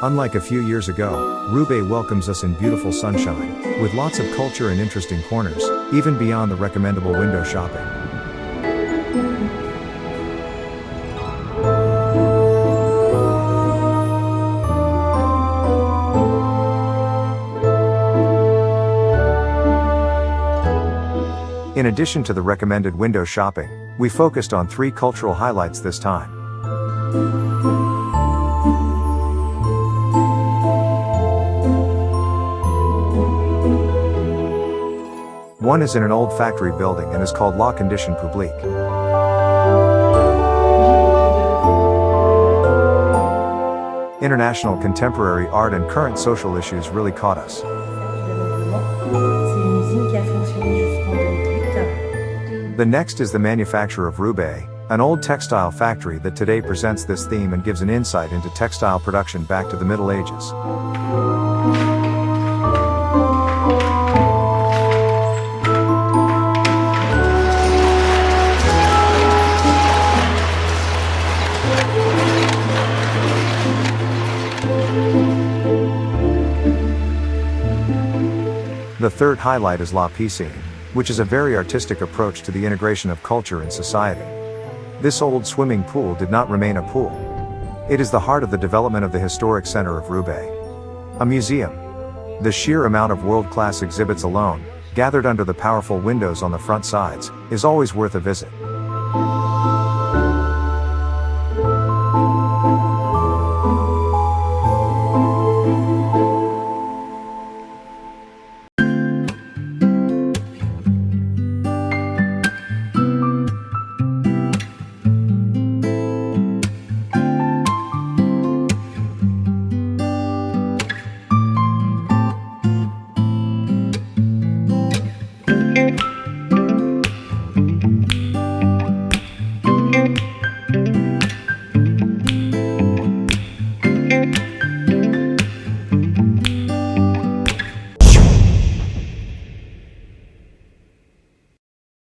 Unlike a few years ago, Roubaix welcomes us in beautiful sunshine, with lots of culture and interesting corners, even beyond the recommendable window shopping. In addition to the recommended window shopping, we focused on 3 cultural highlights this time. One is in an old factory building and is called La Condition Publique. International contemporary art and current social issues really caught us. The next is the Manufacture of Roubaix, an old textile factory that today presents this theme and gives an insight into textile production back to the Middle Ages. The third highlight is La Piscine, which is a very artistic approach to the integration of culture and society. This old swimming pool did not remain a pool. It is the heart of the development of the historic center of Roubaix. A museum. The sheer amount of world-class exhibits alone, gathered under the powerful windows on the front sides, is always worth a visit.